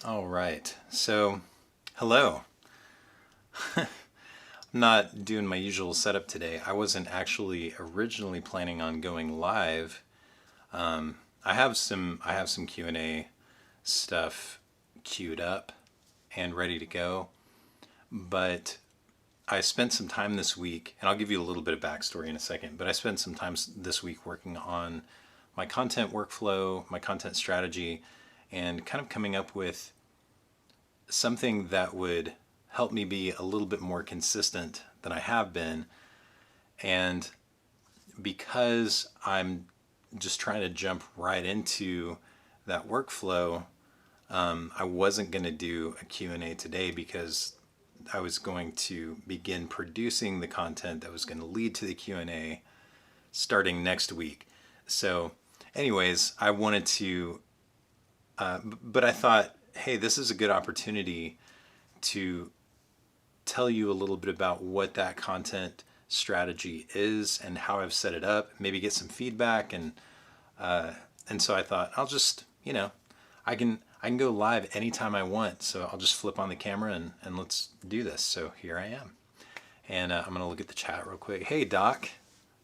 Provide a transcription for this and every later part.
All right. So, hello. I'm not doing my usual setup today. I wasn't actually originally planning on going live. I have some Q&A stuff queued up and ready to go, but I spent some time this week, and I'll give you a little bit of backstory in a second, but I spent some time this week working on my content workflow, my content strategy, and kind of coming up with something that would help me be a little bit more consistent than I have been. And because I'm just trying to jump right into that workflow, I wasn't going to do a Q&A today because I was going to begin producing the content that was going to lead to the Q&A starting next week. So anyways, I wanted to, but I thought, hey, this is a good opportunity to tell you a little bit about what that content strategy is and how I've set it up, maybe get some feedback, and so I thought I'll just, I can go live anytime I want, so I'll just flip on the camera and let's do this. So here I am, and I'm gonna look at the chat real quick. Hey Doc,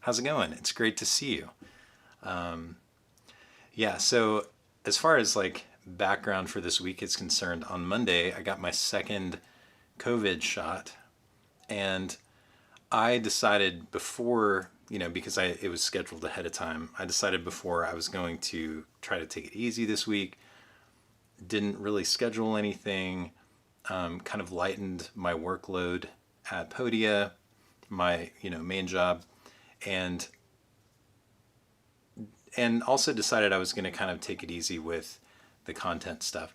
how's it going? It's great to see you. Yeah, so as far as like background for this week is concerned, on Monday I got my second COVID shot, and I decided before, because it was scheduled ahead of time, I decided before I was going to try to take it easy this week. Didn't really schedule anything, kind of lightened my workload at Podia, my, main job, and also decided I was going to kind of take it easy with the content stuff,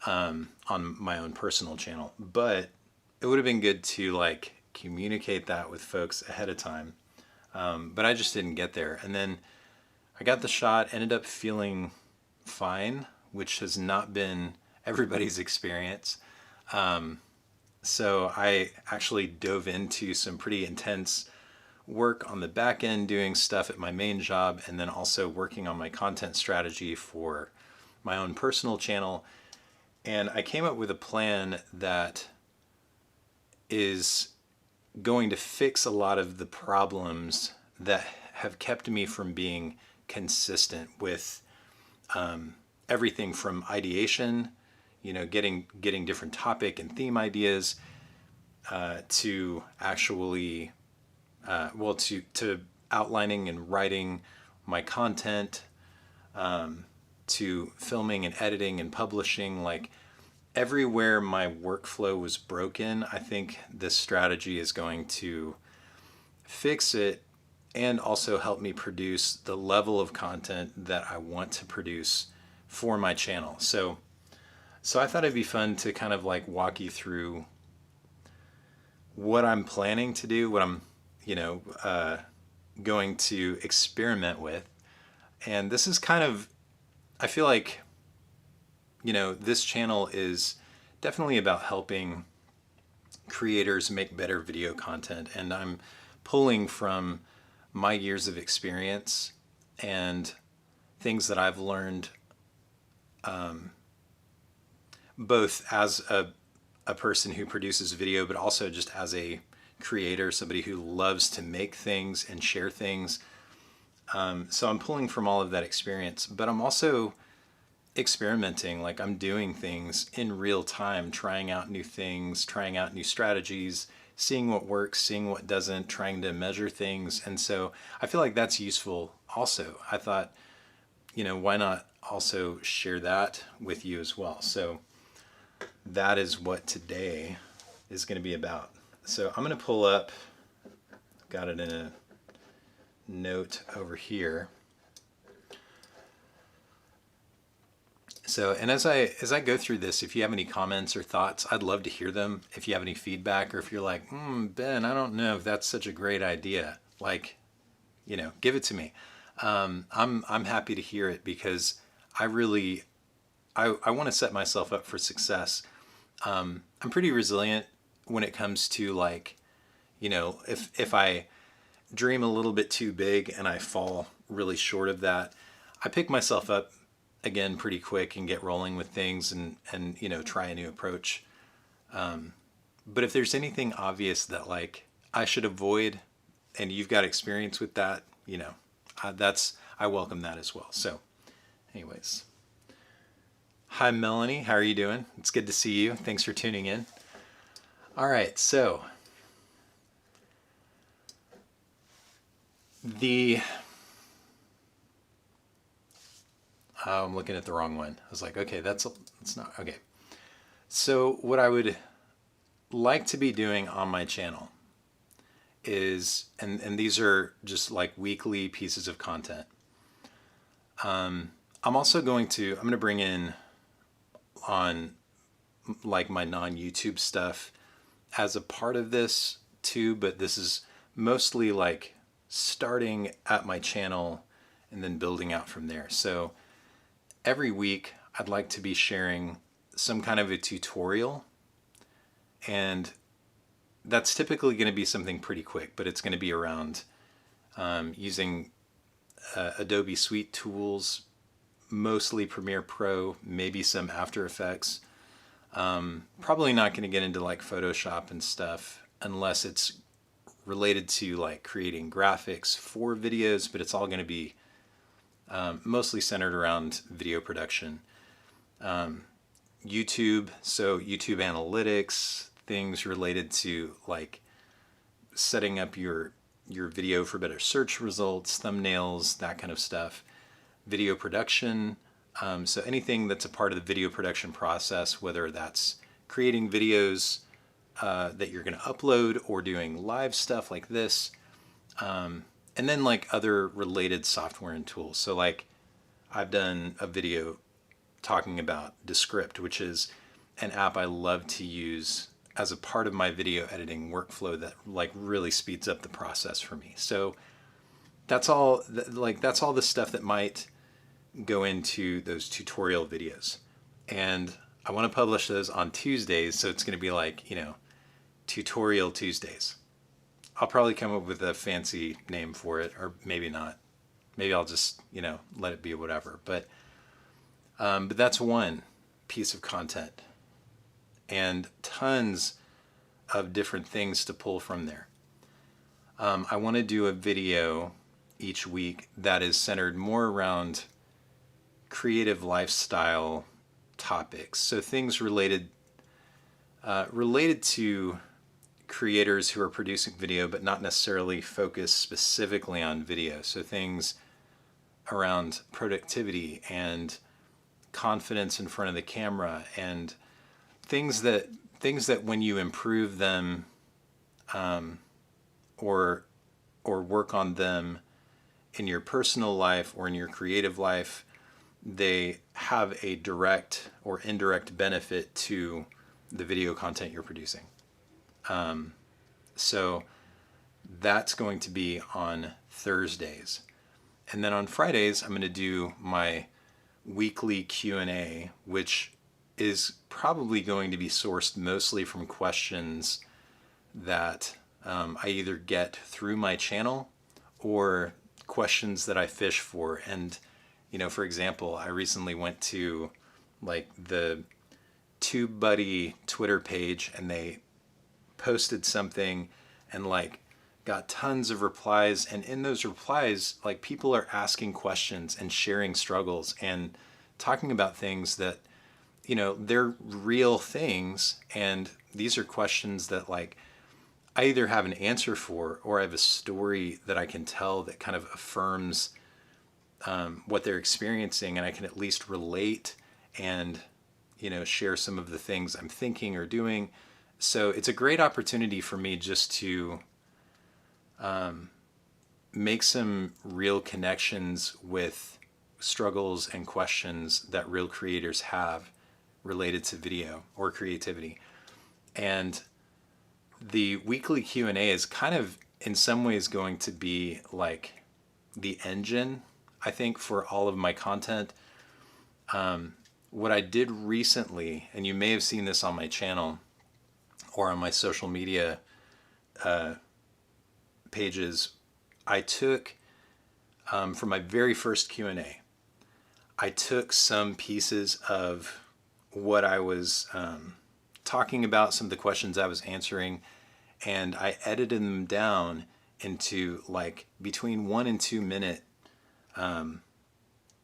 on my own personal channel. But it would have been good to like communicate that with folks ahead of time. But I just didn't get there. And then I got the shot, ended up feeling fine, which has not been everybody's experience. So I actually dove into some pretty intense work on the back end, doing stuff at my main job, and then also working on my content strategy for my own personal channel. And I came up with a plan that is going to fix a lot of the problems that have kept me from being consistent with, everything from ideation, getting different topic and theme ideas, to actually, to outlining and writing my content, to filming and editing and publishing. Like everywhere my workflow was broken, I think this strategy is going to fix it and also help me produce the level of content that I want to produce for my channel. So I thought it'd be fun to kind of like walk you through what I'm planning to do, what I'm, going to experiment with. And this is kind of, I feel like, this channel is definitely about helping creators make better video content. And I'm pulling from my years of experience and things that I've learned, both as a person who produces video, but also just as a creator, somebody who loves to make things and share things. So I'm pulling from all of that experience, but I'm also experimenting. Like I'm doing things in real time, trying out new things, trying out new strategies, seeing what works, seeing what doesn't, trying to measure things. And so I feel like that's useful also. I thought, why not also share that with you as well? So that is what today is going to be about. So I'm going to pull up, got it in a note over here. So, and as I go through this, if you have any comments or thoughts, I'd love to hear them. If you have any feedback, or if you're like, Ben, I don't know if that's such a great idea, like, give it to me. I'm happy to hear it because I want to set myself up for success. I'm pretty resilient when it comes to like, if I dream a little bit too big and I fall really short of that, I pick myself up again pretty quick and get rolling with things and try a new approach. But if there's anything obvious that like I should avoid, and you've got experience with that, I welcome that as well. So, anyways, hi Melanie, how are you doing? It's good to see you. Thanks for tuning in. All right, so I'm looking at the wrong one. I was like, okay, that's not okay. So what I would like to be doing on my channel is, and these are just like weekly pieces of content. I'm going to bring in on like my non-YouTube stuff as a part of this too, but this is mostly like starting at my channel and then building out from there. So every week I'd like to be sharing some kind of a tutorial, and that's typically going to be something pretty quick, but it's going to be around using Adobe Suite tools, mostly Premiere Pro, maybe some After Effects. Probably not going to get into like Photoshop and stuff unless it's related to like creating graphics for videos, but it's all going to be mostly centered around video production. YouTube, so YouTube analytics, things related to like setting up your video for better search results, thumbnails, that kind of stuff. Video production, so anything that's a part of the video production process, whether that's creating videos that you're going to upload or doing live stuff like this, and then like other related software and tools. So like I've done a video talking about Descript, which is an app I love to use as a part of my video editing workflow that like really speeds up the process for me. So that's all the stuff that might go into those tutorial videos. And I want to publish those on Tuesdays, so it's going to be like, Tutorial Tuesdays. I'll probably come up with a fancy name for it, or maybe not. Maybe I'll just, let it be whatever. But that's one piece of content, and tons of different things to pull from there. I want to do a video each week that is centered more around creative lifestyle topics. So things related to creators who are producing video, but not necessarily focused specifically on video. So things around productivity and confidence in front of the camera, and things that when you improve them or work on them in your personal life or in your creative life, they have a direct or indirect benefit to the video content you're producing. So that's going to be on Thursdays. And then on Fridays, I'm going to do my weekly Q&A, which is probably going to be sourced mostly from questions that I either get through my channel or questions that I fish for. And, for example, I recently went to like the TubeBuddy Twitter page, and they posted something and like got tons of replies, and in those replies like people are asking questions and sharing struggles and talking about things that they're real things, and these are questions that like I either have an answer for or I have a story that I can tell that kind of affirms what they're experiencing, and I can at least relate and share some of the things I'm thinking or doing. So it's a great opportunity for me just to make some real connections with struggles and questions that real creators have related to video or creativity. And the weekly Q&A is kind of in some ways going to be like the engine, I think, for all of my content. What I did recently, and you may have seen this on my channel or on my social media pages, I took, for my very first Q&A, I took some pieces of what I was talking about, some of the questions I was answering, and I edited them down into like between 1 and 2 minute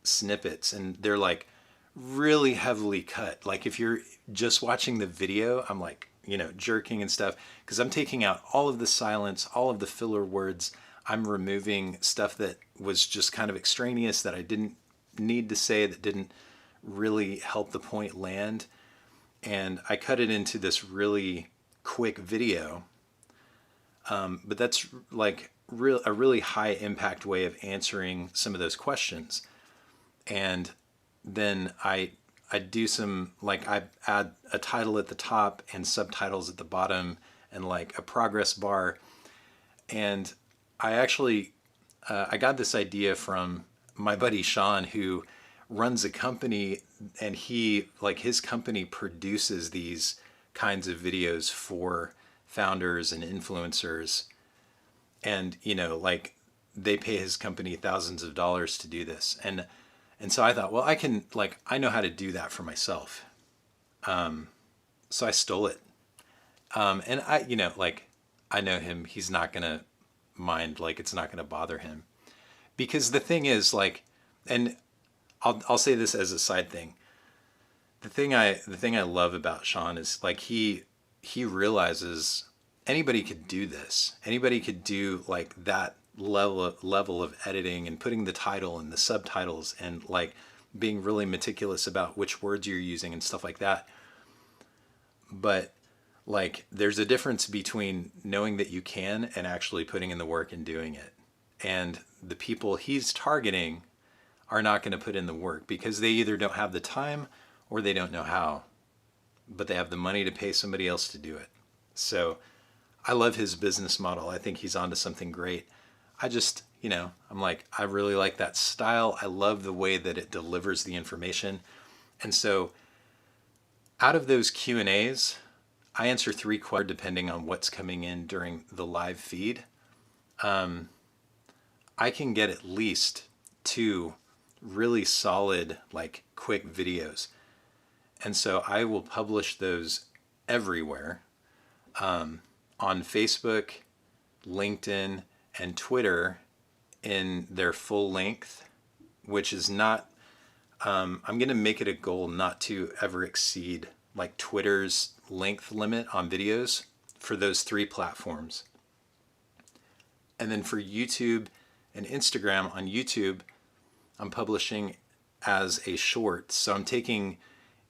snippets. And they're like really heavily cut. Like if you're just watching the video, I'm like, jerking and stuff because I'm taking out all of the silence, all of the filler words. I'm removing stuff that was just kind of extraneous that I didn't need to say, that didn't really help the point land. And I cut it into this really quick video. But that's like a really high impact way of answering some of those questions. And then I do some, like, I add a title at the top and subtitles at the bottom and like a progress bar. And I actually I got this idea from my buddy Sean, who runs a company, and his company produces these kinds of videos for founders and influencers. And like they pay his company thousands of dollars to do this. And so I thought, well, I know how to do that for myself. So I stole it. And I know him, he's not going to mind, like, it's not going to bother him. Because the thing is, like, and I'll say this as a side thing. The thing I love about Sean is like he realizes anybody could do this. Anybody could do like that level of editing and putting the title and the subtitles and like being really meticulous about which words you're using and stuff like that. But like there's a difference between knowing that you can and actually putting in the work and doing it. And the people he's targeting are not going to put in the work because they either don't have the time or they don't know how, but they have the money to pay somebody else to do it. So I love his business model. I think he's onto something great. I just, I'm like, I really like that style. I love the way that it delivers the information. And so out of those Q&As, I answer 3 questions depending on what's coming in during the live feed. I can get at least 2 really solid, like quick videos. And so I will publish those everywhere, on Facebook, LinkedIn, and Twitter in their full length, which is not, I'm going to make it a goal not to ever exceed like Twitter's length limit on videos for those 3 platforms. And then for YouTube and Instagram, on YouTube, I'm publishing as a short. So I'm taking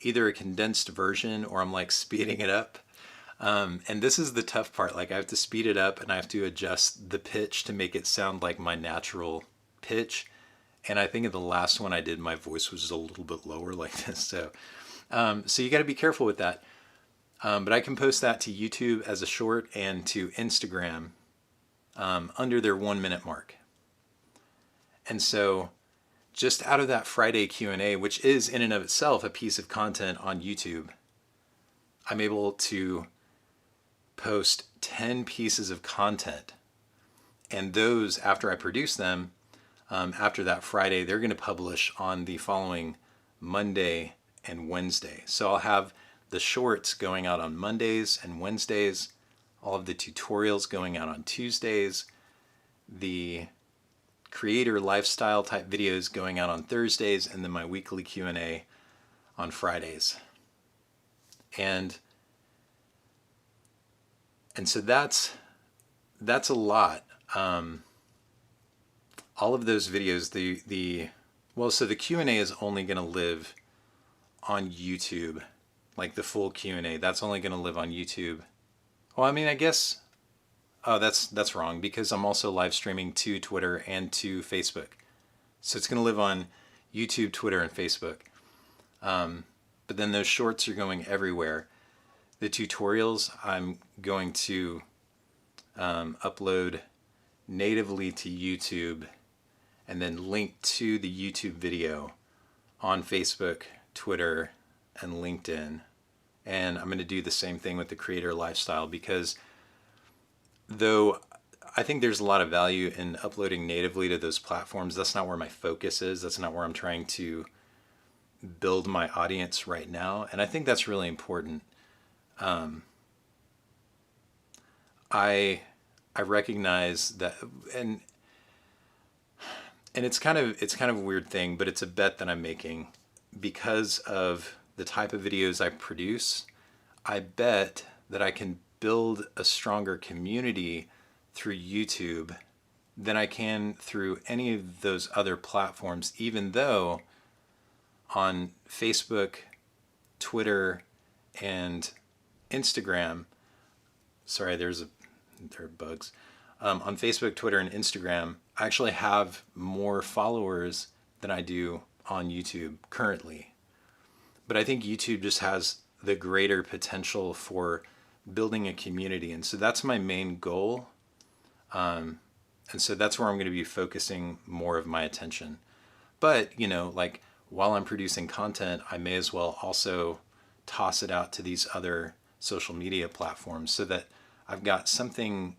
either a condensed version or I'm like speeding it up. And this is the tough part. Like I have to speed it up and I have to adjust the pitch to make it sound like my natural pitch. And I think in the last one I did, my voice was a little bit lower like this. So you got to be careful with that. But I can post that to YouTube as a short and to Instagram under their 1 minute mark. And so just out of that Friday Q&A, which is in and of itself a piece of content on YouTube, I'm able to post 10 pieces of content. And those, after I produce them, after that Friday, they're going to publish on the following Monday and Wednesday. So I'll have the shorts going out on Mondays and Wednesdays, all of the tutorials going out on Tuesdays, the creator lifestyle type videos going out on Thursdays, and then my weekly Q&A on Fridays. And so that's a lot. All of those videos, so the Q&A is only going to live on YouTube, like the full Q&A. That's only going to live on YouTube. Well, I mean, I guess. Oh, that's wrong because I'm also live streaming to Twitter and to Facebook. So it's going to live on YouTube, Twitter, and Facebook. But then those shorts are going everywhere. The tutorials I'm going to upload natively to YouTube and then link to the YouTube video on Facebook, Twitter, and LinkedIn. And I'm going to do the same thing with the creator lifestyle because though I think there's a lot of value in uploading natively to those platforms, that's not where my focus is. That's not where I'm trying to build my audience right now, and I think that's really important. Um, I recognize that, and it's kind of a weird thing, but it's a bet that I'm making because of the type of videos I produce. I bet that I can build a stronger community through YouTube than I can through any of those other platforms, even though on Facebook, Twitter, and Instagram, sorry, there are bugs. On Facebook, Twitter, and Instagram, I actually have more followers than I do on YouTube currently. But I think YouTube just has the greater potential for building a community. And so that's my main goal. And so that's where I'm going to be focusing more of my attention. But, like while I'm producing content, I may as well also toss it out to these other social media platforms so that I've got something,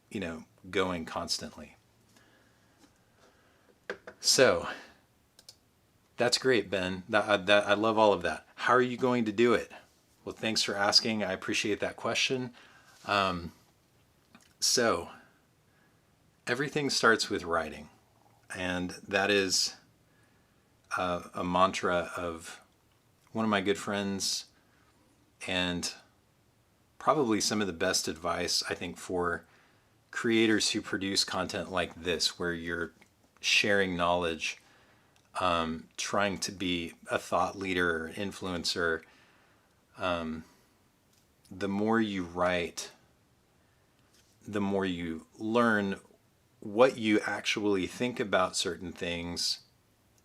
going constantly. So that's great, Ben. I love all of that. How are you going to do it? Well, thanks for asking. I appreciate that question. So everything starts with writing, and that is a mantra of one of my good friends, and probably some of the best advice, I think, for creators who produce content like this, where you're sharing knowledge, trying to be a thought leader or influencer. The more you write, the more you learn what you actually think about certain things,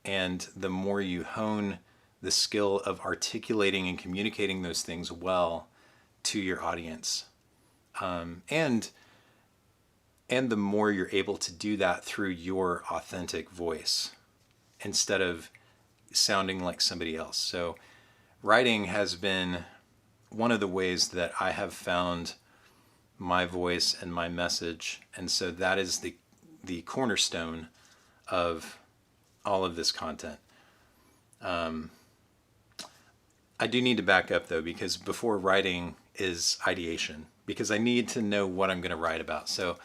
and the more you hone the skill of articulating and communicating those things well to your audience. And the more you're able to do that through your authentic voice instead of sounding like somebody else. So writing has been one of the ways that I have found my voice and my message. And so that is the cornerstone of all of this content. I do need to back up though, because before writing is ideation, because I need to know what I'm going to write about. So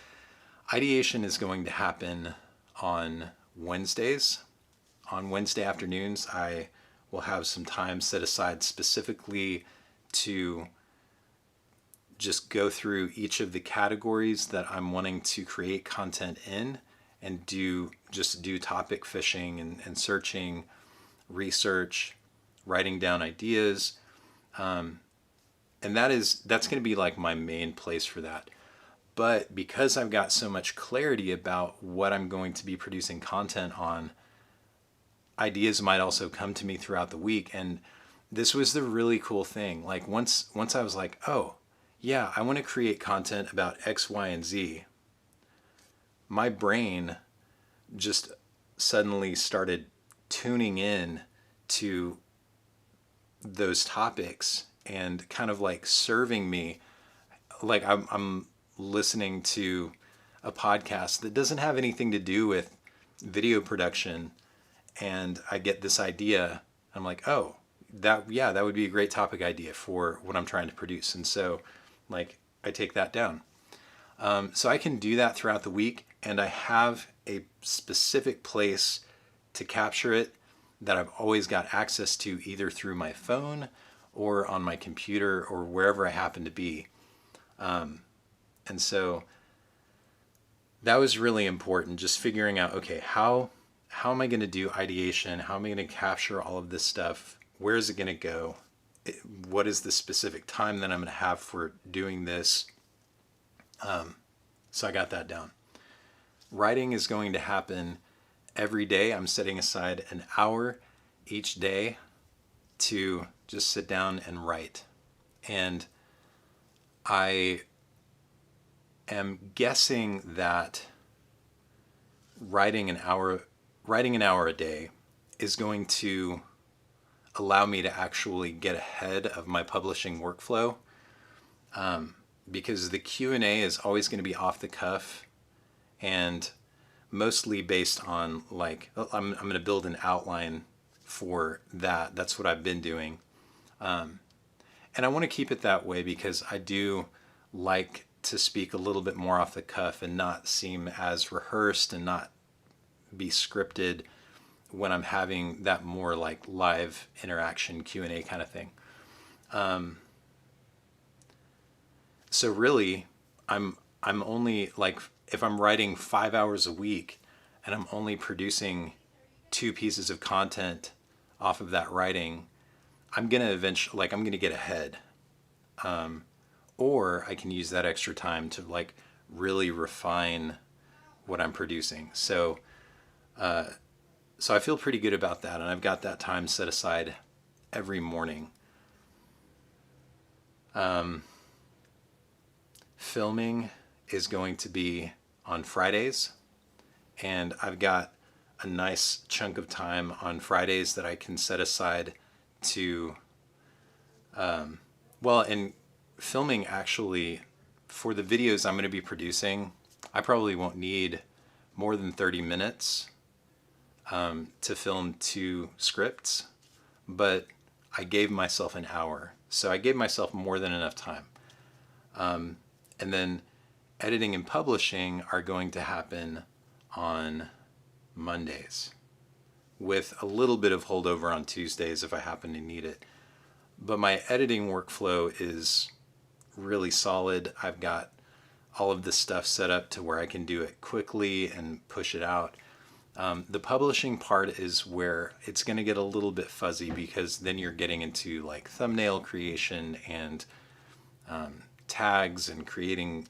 ideation is going to happen on Wednesdays. On Wednesday afternoons, I will have some time set aside specifically to just go through each of the categories that I'm wanting to create content in, and do topic fishing and searching, research, writing down ideas. And that's going to be like my main place for that. But because I've got so much clarity about what I'm going to be producing content on, ideas might also come to me throughout the week. And this was the really cool thing. Like once I was like, oh yeah, I want to create content about X, Y, and Z, my brain just suddenly started tuning in to those topics and kind of like serving me. Like I'm listening to a podcast that doesn't have anything to do with video production, and I get this idea. I'm like, oh, that would be a great topic idea for what I'm trying to produce. And so like I take that down. So I can do that throughout the week, and I have a specific place to capture it that I've always got access to, either through my phone or on my computer or wherever I happen to be. And so that was really important, just figuring out, okay, how am I going to do ideation? How am I going to capture all of this stuff? Where is it going to go? What is the specific time that I'm going to have for doing this? So I got that down. Writing is going to happen every day. I'm setting aside an hour each day to just sit down and write. And I am guessing that writing an hour a day is going to allow me to actually get ahead of my publishing workflow, because the Q&A is always going to be off the cuff and mostly based on like, I'm going to build an outline for that. That's what I've been doing. And I want to keep it that way because I do like to speak a little bit more off the cuff and not seem as rehearsed and not be scripted when I'm having that more like live interaction Q&A kind of thing. So really, I'm only like, if I'm writing 5 hours a week and I'm only producing 2 pieces of content off of that writing, I'm gonna eventually, like, I'm gonna get ahead. Or I can use that extra time to like really refine what I'm producing. So I feel pretty good about that, and I've got that time set aside every morning. Filming is going to be on Fridays, and I've got a nice chunk of time on Fridays that I can set aside to, and filming actually, for the videos I'm going to be producing, I probably won't need more than 30 minutes to film 2 scripts, but I gave myself an hour. So I gave myself more than enough time. And then editing and publishing are going to happen on Mondays with a little bit of holdover on Tuesdays if I happen to need it. But my editing workflow is really solid. I've got all of this stuff set up to where I can do it quickly and push it out. The publishing part is where it's going to get a little bit fuzzy, because then you're getting into like thumbnail creation and tags and creating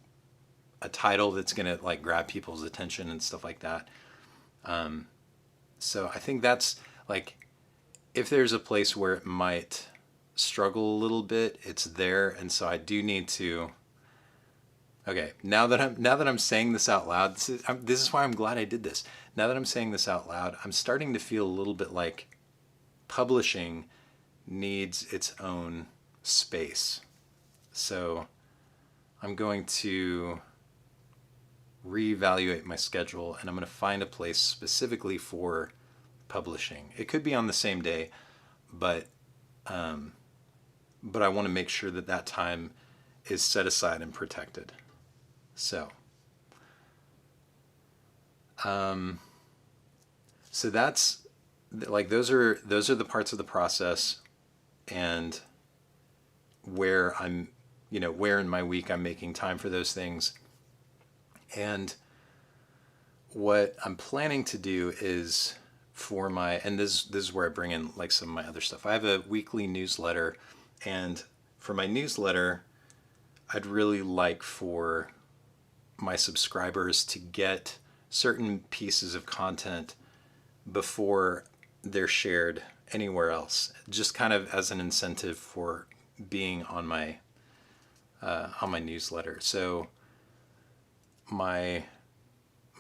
a title that's going to like grab people's attention and stuff like that. So I think that's like, if there's a place where it might struggle a little bit, it's there. And so I do need to, okay, now that I'm saying this out loud, this is why I'm glad I did this. Now that I'm saying this out loud, I'm starting to feel a little bit like publishing needs its own space. So I'm going to reevaluate my schedule, and I'm going to find a place specifically for publishing. It could be on the same day, but I want to make sure that that time is set aside and protected. So that's like, those are the parts of the process, and where I'm, where in my week I'm making time for those things. And what I'm planning to do is, for my, and this is where I bring in like some of my other stuff. I have a weekly newsletter, and for my newsletter, I'd really like for my subscribers to get certain pieces of content before they're shared anywhere else, just kind of as an incentive for being on my newsletter. So my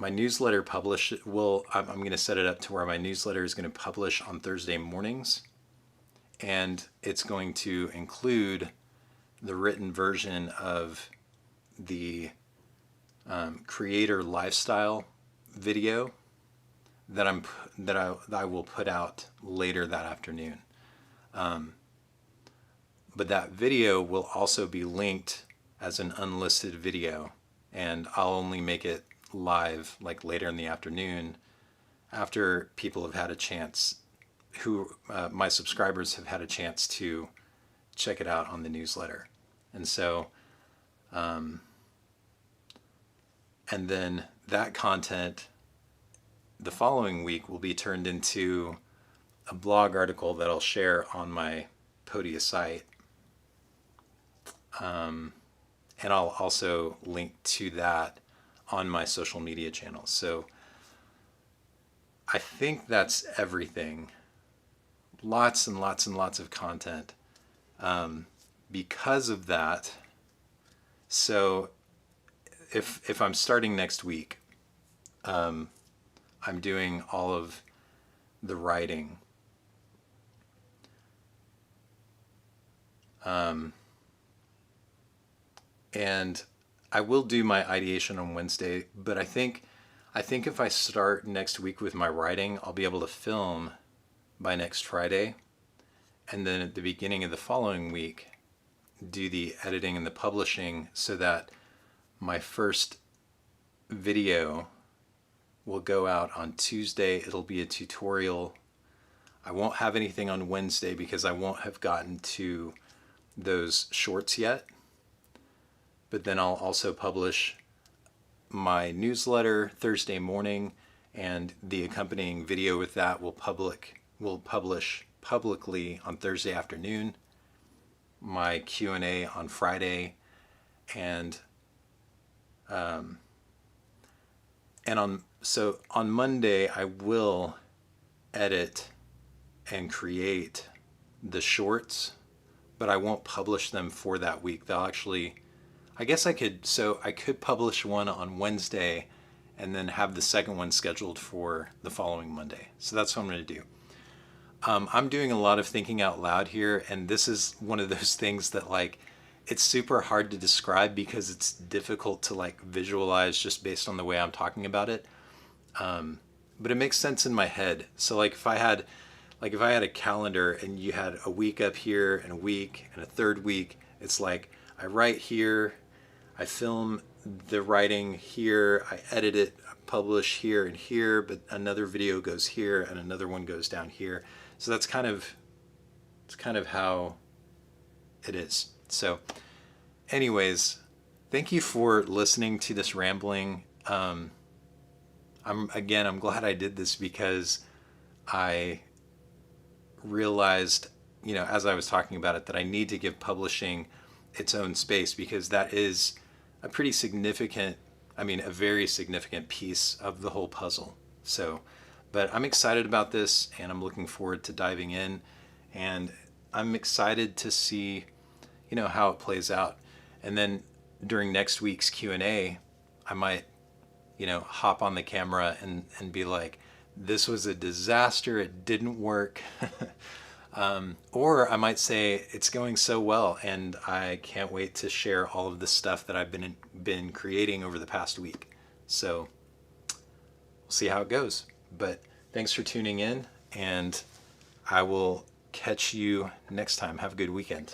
newsletter I'm going to set it up to where my newsletter is going to publish on Thursday mornings, and it's going to include the written version of the creator lifestyle video that I will put out later that afternoon. But that video will also be linked as an unlisted video, and I'll only make it live like later in the afternoon, after people have had a chance, my subscribers have had a chance to check it out on the newsletter. And so and then that content the following week will be turned into a blog article that I'll share on my Podia site. And I'll also link to that on my social media channels. So I think that's everything. Lots and lots and lots of content. Because of that, so if I'm starting next week, I'm doing all of the writing. And I will do my ideation on Wednesday, but I think if I start next week with my writing, I'll be able to film by next Friday. And then at the beginning of the following week, do the editing and the publishing so that my first video will go out on Tuesday. It'll be a tutorial. I won't have anything on Wednesday because I won't have gotten to those shorts yet. But then I'll also publish my newsletter Thursday morning, and the accompanying video with that will publish publicly on Thursday afternoon. My Q&A on Friday, and on Monday I will edit and create the shorts, but I won't publish them for that week. They'll actually, I guess I could publish one on Wednesday and then have the second one scheduled for the following Monday. So that's what I'm going to do. I'm doing a lot of thinking out loud here, and this is one of those things that like it's super hard to describe because it's difficult to like visualize just based on the way I'm talking about it. But it makes sense in my head. So like if I had a calendar and you had a week up here and a week and a third week, it's like I write here, I film the writing here, I edit it, I publish here and here, but another video goes here and another one goes down here. So that's kind of how it is. So anyways, thank you for listening to this rambling. I'm glad I did this because I realized, as I was talking about it, that I need to give publishing its own space because that is a pretty significant, a very significant piece of the whole puzzle. So, but I'm excited about this and I'm looking forward to diving in, and I'm excited to see, how it plays out. And then during next week's Q&A, I might, hop on the camera and be like, this was a disaster, it didn't work. Or I might say it's going so well and I can't wait to share all of the stuff that I've been creating over the past week. So we'll see how it goes. But thanks for tuning in, and I will catch you next time. Have a good weekend.